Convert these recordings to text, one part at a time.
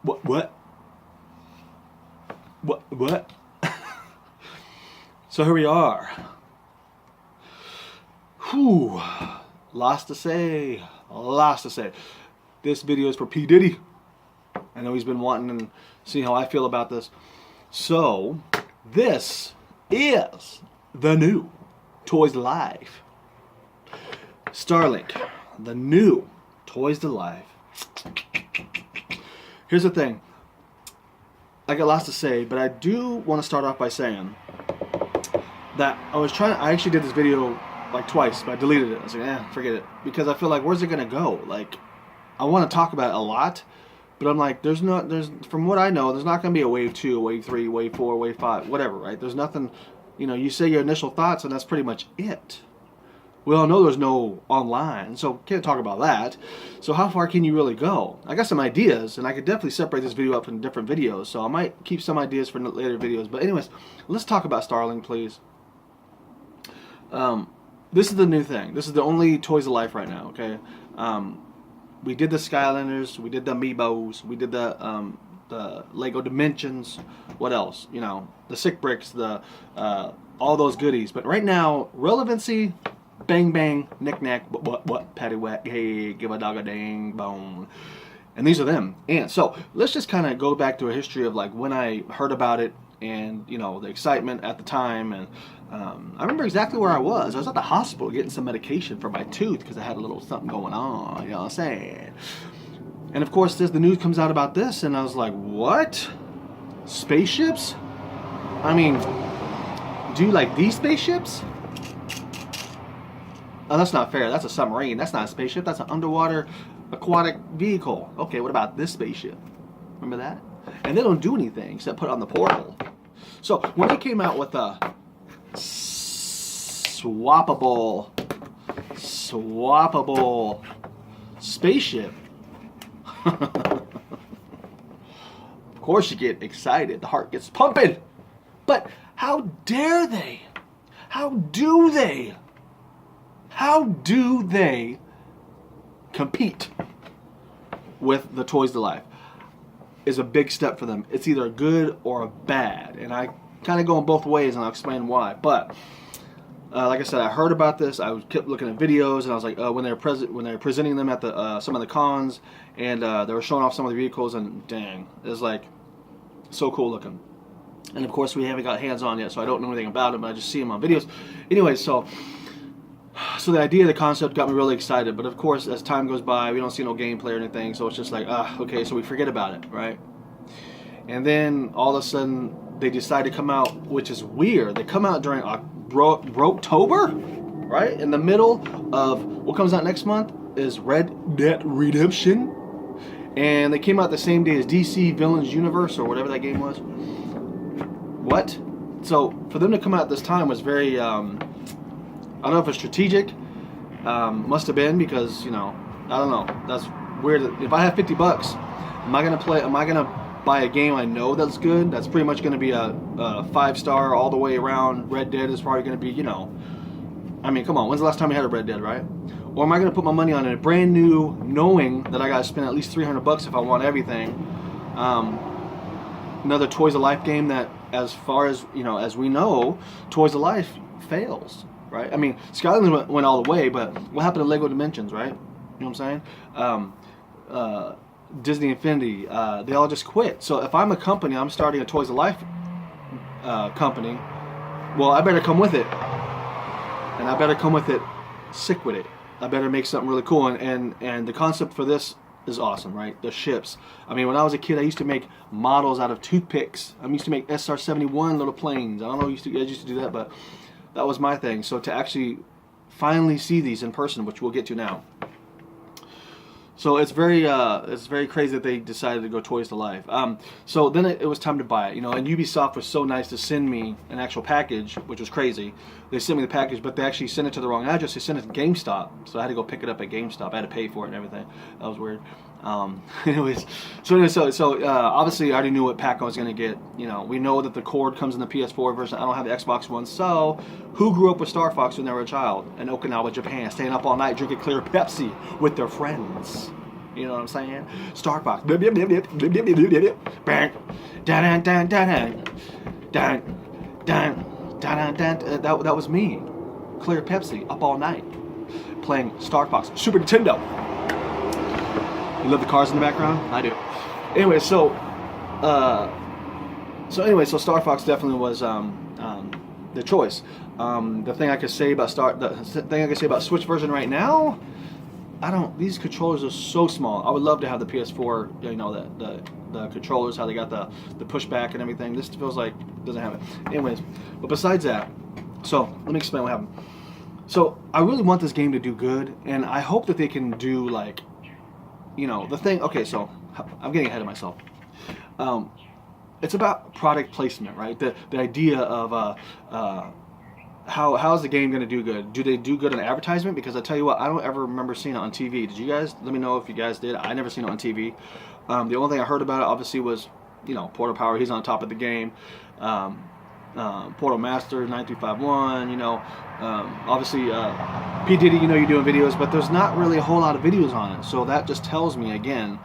What? What? So here we are. Whew. Lots to say. Lots to say. This video is for P. Diddy. I know he's been wanting to see how I feel about this. So, this is the new Toys to Life. STARLINK, the new Toys to Life. Here's the thing. I got lots to say, but I do want to start off by saying that I actually did this video like twice, but I deleted it. I was like, forget it. Because I feel like, where's it going to go? Like, I want to talk about it a lot, but I'm like, from what I know, there's not going to be a wave 2, a wave 3, wave 4, wave 5, whatever, right? There's nothing, you say your initial thoughts and that's pretty much it. We all know there's no online, so can't talk about that. So how far can you really go? I got some ideas, and I could definitely separate this video up into different videos, so I might keep some ideas for later videos. But anyways, let's talk about STARLINK, please. This is the new thing. This is the only Toys to Life right now, okay? We did the Skylanders, we did the Amiibos, we did the Lego Dimensions, what else? The Sick Bricks, all those goodies. But right now, relevancy, bang bang, knick knack, what, patty whack, hey, give a dog a dang bone. And these are them. And so, let's just kind of go back to a history of like when I heard about it and, the excitement at the time. And I remember exactly where I was. I was at the hospital getting some medication for my tooth because I had a little something going on, you know what I'm saying? And of course, the news comes out about this, and I was like, what? Spaceships? I mean, do you like these spaceships? Oh, that's not fair. That's a submarine. That's not a spaceship. That's an underwater aquatic vehicle. Okay, what about this spaceship? Remember that? And they don't do anything except put it on the portal. So when they came out with a swappable spaceship, of course you get excited. The heart gets pumping. But how dare they? How do they? How do they compete with the Toys to Life? Is a big step for them. It's either a good or a bad, and I kind of go in both ways, and I'll explain why. But like I said, I heard about this. I kept looking at videos, and I was like, when they were presenting them at some of the cons, and they were showing off some of the vehicles, and dang, it was like so cool looking. And of course, we haven't got hands on yet, so I don't know anything about them. I just see them on videos. Anyway, so the idea, the concept got me really excited, but of course, as time goes by, we don't see no gameplay or anything, so it's just like, okay, so we forget about it, right? And then, all of a sudden, they decide to come out, which is weird. They come out during October, right? In the middle of, what comes out next month is Red Dead Redemption, and they came out the same day as DC Villains Universe, or whatever that game was. What? So, for them to come out this time was very, I don't know if it's strategic, must have been, because, I don't know, that's weird. If I have $50, am I gonna buy a game I know that's good, that's pretty much gonna be a 5-star all the way around? Red Dead is probably gonna be, I mean, come on, when's the last time you had a Red Dead, right? Or am I gonna put my money on a brand new, knowing that I gotta spend at least $300 if I want everything? Another Toys to Life game that, as far as, as we know, Toys to Life fails. Right? I mean, Skylanders went all the way, but what happened to Lego Dimensions, right? You know what I'm saying? Disney Infinity, they all just quit. So if I'm a company, I'm starting a Toys to Life company, well, I better come with it. And I better come with it sick with it. I better make something really cool. And the concept for this is awesome, right? The ships. I mean, when I was a kid, I used to make models out of toothpicks. I used to make SR-71 little planes. I don't know if you guys used to do that, but that was my thing. So to actually finally see these in person, which we'll get to now. So it's very crazy that they decided to go Toys to Life. So then it was time to buy it, and Ubisoft was so nice to send me an actual package, which was crazy. They sent me the package, but they actually sent it to the wrong address. They sent it to GameStop, so I had to go pick it up at GameStop. I had to pay for it and everything. That was weird. Anyways, so obviously I already knew what pack I was gonna get. We know that the cord comes in the PS4 version. I don't have the Xbox One. So who grew up with Star Fox when they were a child in Okinawa, Japan, staying up all night drinking clear Pepsi with their friends? You know what I'm saying? Star Fox. Bang. Dun dun dun dun dun dun dun dun. That was me. Clear Pepsi up all night playing Star Fox. Super Nintendo. You love the cars in the background? I do. Anyway, so Star Fox definitely was the choice. The thing I could say about Switch version right now, these controllers are so small. I would love to have the PS4, you know, the controllers, how they got the pushback and everything. This feels like it doesn't have it. Anyways, but besides that, so let me explain what happened. So I really want this game to do good, and I hope that they can do, like, you know, the thing. Okay, so I'm getting ahead of myself. It's about product placement, right? The idea of how is the game going to do good? Do they do good in advertisement? Because I tell you what, I don't ever remember seeing it on TV. Did you guys? Let me know if you guys did. I never seen it on TV. The only thing I heard about it obviously was, you know, Portal Power. He's on top of the game. Portal Master 9351. You know, obviously P Diddy. You know, you're doing videos, but there's not really a whole lot of videos on it. So that just tells me again,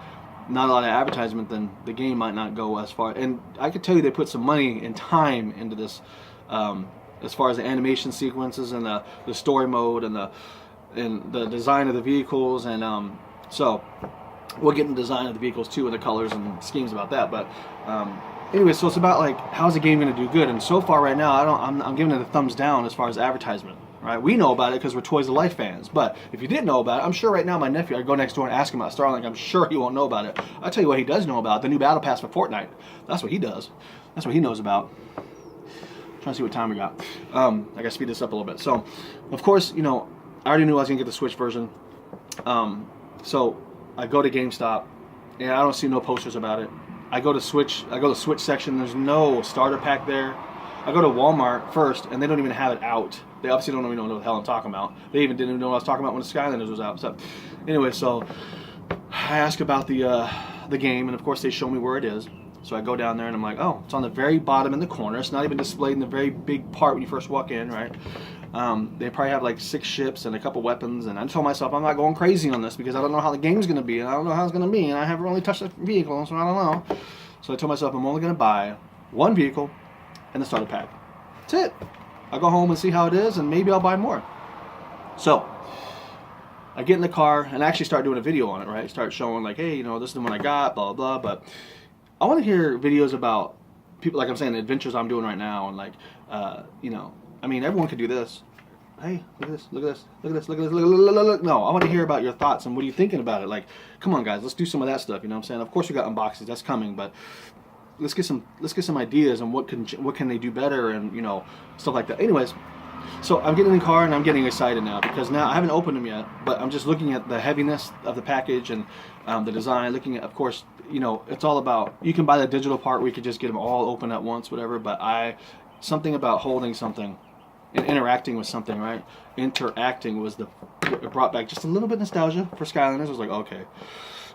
not a lot of advertisement. Then the game might not go as far. And I could tell you they put some money and time into this. As far as the animation sequences and the story mode and the design of the vehicles, and so we'll get into the design of the vehicles too, and the colors and schemes about that. But anyway, so it's about, like, how's the game going to do good? And so far right now, I'm giving it a thumbs down as far as advertisement. Right? We know about it because we're Toys of Life fans. But if you didn't know about it, I'm sure right now my nephew, I'd go next door and ask him about StarLink. I'm sure he won't know about it. I'll tell you what he does know about: the new Battle Pass for Fortnite. That's what he does. That's what he knows about. Trying to see what time we got. I gotta speed this up a little bit. So, of course, you know, I already knew I was gonna get the Switch version. So I go to GameStop, and I don't see no posters about it. I go to Switch section. There's no starter pack there. I go to Walmart first, and they don't even have it out. They obviously don't even know what the hell I'm talking about. They even didn't even know what I was talking about when the Skylanders was out. So, anyway, so I ask about the game, and of course they show me where it is. So I go down there and I'm like, oh, it's on the very bottom in the corner. It's not even displayed in the very big part when you first walk in, right? They probably have like 6 ships and a couple weapons. And I told myself I'm not going crazy on this because I don't know how the game's going to be. And I don't know how it's going to be. And I haven't really touched the vehicle, so I don't know. So I told myself I'm only going to buy one vehicle and the starter pack. That's it. I'll go home and see how it is, and maybe I'll buy more. So I get in the car and I actually start doing a video on it, right? Start showing, like, hey, you know, this is the one I got, blah, blah, blah. But I want to hear videos about people, like I'm saying, the adventures I'm doing right now, and, like, you know, I mean, everyone could do this. Hey, look at this, look at this, look at this, look at this, look. No, I want to hear about your thoughts and what are you thinking about it. Like, come on, guys, let's do some of that stuff. You know what I'm saying? Of course, we got unboxings, that's coming, but let's get some ideas on what can they do better, and, you know, stuff like that. Anyways, so I'm getting in the car and I'm getting excited now because now I haven't opened them yet, but I'm just looking at the heaviness of the package and the design. Looking at, of course, you know, it's all about, you can buy the digital part where you could just get them all open at once, whatever, but something about holding something and interacting with something, right? Interacting it brought back just a little bit of nostalgia for Skylanders. I was like, okay.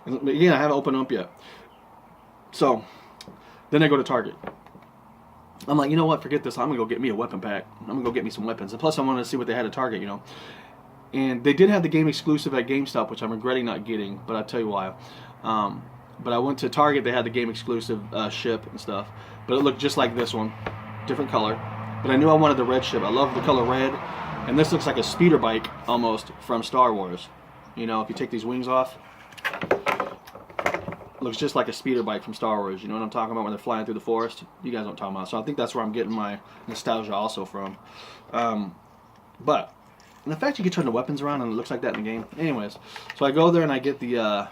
And again, I haven't opened them up yet. So then I go to Target. I'm like, you know what, forget this, I'm gonna go get me a weapon pack. I'm gonna go get me some weapons. And plus I wanted to see what they had at Target, you know. And they did have the game exclusive at GameStop, which I'm regretting not getting, but I'll tell you why. But I went to Target, they had the game exclusive ship and stuff. But it looked just like this one, different color. But I knew I wanted the red ship. I love the color red. And this looks like a speeder bike almost from Star Wars. You know, if you take these wings off, it looks just like a speeder bike from Star Wars. You know what I'm talking about when they're flying through the forest? You guys don't talk about. So I think that's where I'm getting my nostalgia also from. But and the fact you can turn the weapons around and it looks like that in the game. Anyways, so I go there and I get the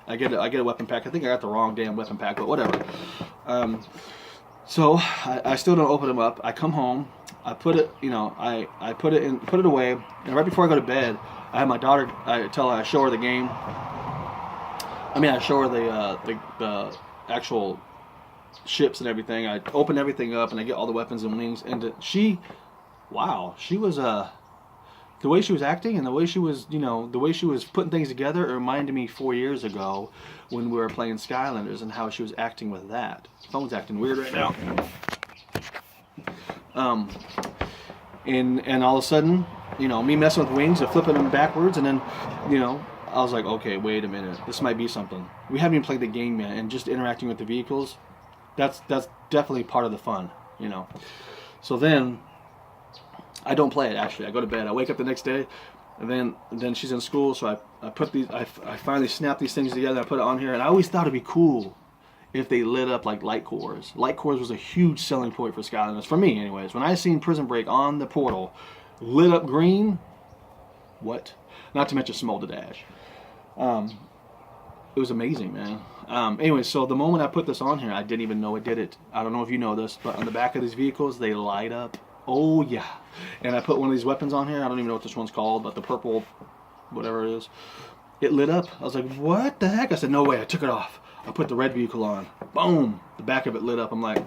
I get a weapon pack. I think I got the wrong damn weapon pack, but whatever. So I still don't open them up. I come home, I put it, you know, I put it away, and right before I go to bed, I have my daughter. I show her the game. I mean, I show her the actual ships and everything. I open everything up and I get all the weapons and wings. And she was the way she was acting and the way she was, you know, the way she was putting things together. It reminded me 4 years ago when we were playing Skylanders and how she was acting with that. The phone's acting weird right now. And all of a sudden, you know, me messing with wings and flipping them backwards, and then, you know, I was like, okay, wait a minute, this might be something. We haven't even played the game yet, and just interacting with the vehicles, that's definitely part of the fun, you know. So then, I don't play it actually. I go to bed. I wake up the next day, and then she's in school, so I put these. I finally snap these things together. I put it on here, and I always thought it'd be cool if they lit up like light cores. Light cores was a huge selling point for Skylanders, for me anyways. When I seen Prison Break on the portal, lit up green, what? Not to mention Smolder Dash. It was amazing, man. Anyway, so the moment I put this on here, I didn't even know it did it. I don't know if you know this, but on the back of these vehicles, they light up. Oh yeah. And I put one of these weapons on here. I don't even know what this one's called, but the purple, whatever it is, it lit up. I was like, what the heck? I said, no way. I took it off. I put the red vehicle on. Boom. The back of it lit up. I'm like,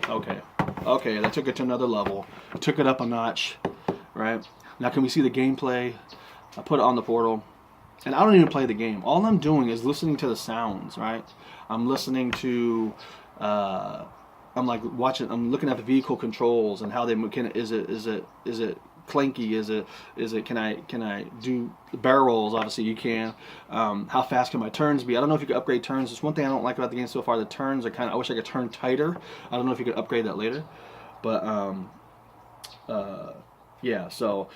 okay. Okay, that took it to another level. Took it up a notch, right? Now can we see the gameplay? I put it on the portal. And I don't even play the game. All I'm doing is listening to the sounds, right? I'm listening to, I'm like watching, I'm looking at the vehicle controls and how they move. Is it clanky? Is it, can I do barrel rolls? Obviously you can. How fast can my turns be? I don't know if you can upgrade turns. It's one thing I don't like about the game so far. The turns are I wish I could turn tighter. I don't know if you could upgrade that later. But, yeah, so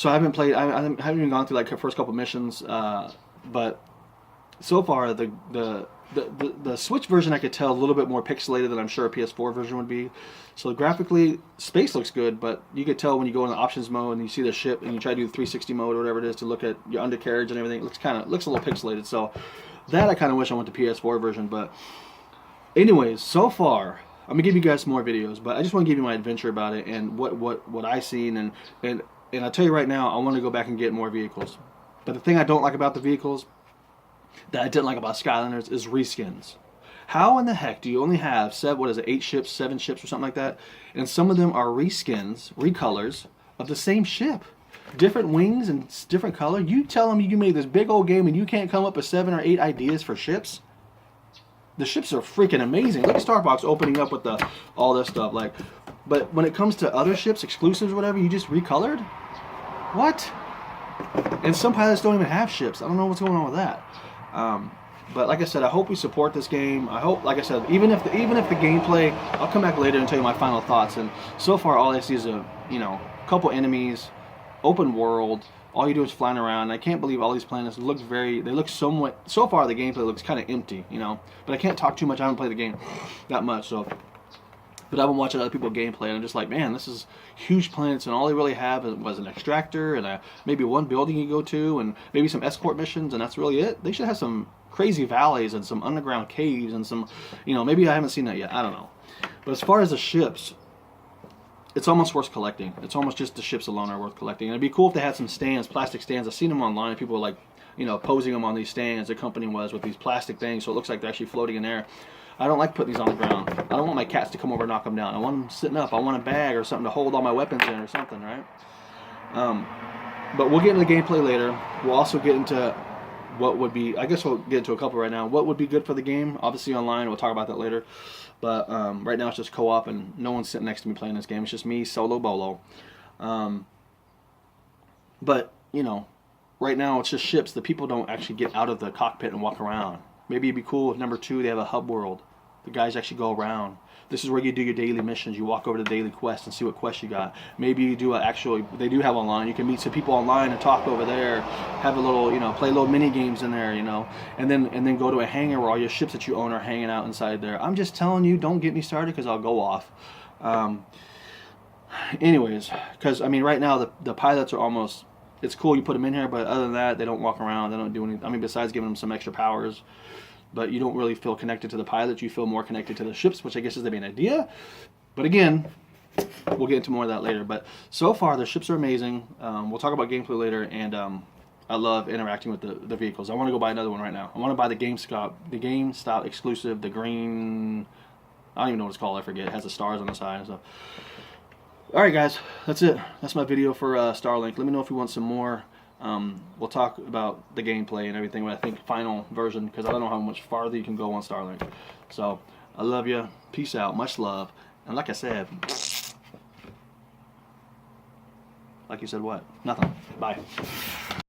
I haven't played. I haven't even gone through like the first couple missions, but so far the Switch version I could tell a little bit more pixelated than I'm sure a PS4 version would be. So graphically, space looks good, but you could tell when you go in the options mode and you see the ship and you try to do the 360 mode or whatever it is to look at your undercarriage and everything. It looks a little pixelated. So that I kind of wish I went to PS4 version. But anyways, so far I'm gonna give you guys some more videos, but I just want to give you my adventure about it and what I seen and I'll tell you right now, I want to go back and get more vehicles. But the thing I don't like about the vehicles, that I didn't like about Skylanders, is reskins. How in the heck do you only have 8 ships, 7 ships or something like that, and some of them are reskins, recolors of the same ship? Different wings and different color? You tell them you made this big old game and you can't come up with 7 or 8 ideas for ships? The ships are freaking amazing. Look at Starbox opening up with all this stuff. But when it comes to other ships, exclusives or whatever, you just recolored? What? And some pilots don't even have ships. I don't know what's going on with that. But like I said, I hope we support this game. I hope, like I said, even if the gameplay, I'll come back later and tell you my final thoughts. And so far, all I see is a couple enemies, open world. All you do is flying around. I can't believe all these planets look somewhat. So far, the gameplay looks kind of empty, But I can't talk too much. I haven't played the game that much, so. But I've been watching other people gameplay, and I'm just like, man, this is huge planets, and all they really have was an extractor and maybe one building you go to, and maybe some escort missions, and that's really it. They should have some crazy valleys and some underground caves and some, maybe I haven't seen that yet. I don't know. But as far as the ships, it's almost worth collecting. It's almost just the ships alone are worth collecting. And it'd be cool if they had some stands, plastic stands. I've seen them online. People were like, posing them on these stands. The company was with these plastic things, so it looks like they're actually floating in air. I don't like putting these on the ground. I don't want my cats to come over and knock them down. I want them sitting up. I want a bag or something to hold all my weapons in or something, right? But we'll get into the gameplay later. We'll also get into what would be, I guess we'll get into a couple right now. What would be good for the game? Obviously online. We'll talk about that later. But right now it's just co-op and no one's sitting next to me playing this game. It's just me, solo bolo. But, right now it's just ships. The people don't actually get out of the cockpit and walk around. Maybe it'd be cool if number 2 they have a hub world. The guys actually go around. This is where you do your daily missions. You walk over to the daily quest and see what quest you got. Maybe you do they do have online. You can meet some people online and talk over there. Have a little, play little mini games in there, and then go to a hangar where all your ships that you own are hanging out inside there. I'm just telling you, don't get me started because I'll go off. Anyways, because right now the pilots are almost. It's cool you put them in here, but other than that, they don't walk around. They don't do anything. Besides giving them some extra powers. But you don't really feel connected to the pilots. You feel more connected to the ships, which I guess is the main idea. But again, we'll get into more of that later. But so far, the ships are amazing. We'll talk about gameplay later, and I love interacting with the vehicles. I want to go buy another one right now. I want to buy the GameStop exclusive, the green. I don't even know what it's called. I forget. It has the stars on the side and stuff. All right, guys, that's it. That's my video for Starlink. Let me know if you want some more. We'll talk about the gameplay and everything, but I think final version, because I don't know how much farther you can go on Starlink. So, I love you. Peace out. Much love. And like I said, like you said what? Nothing. Bye.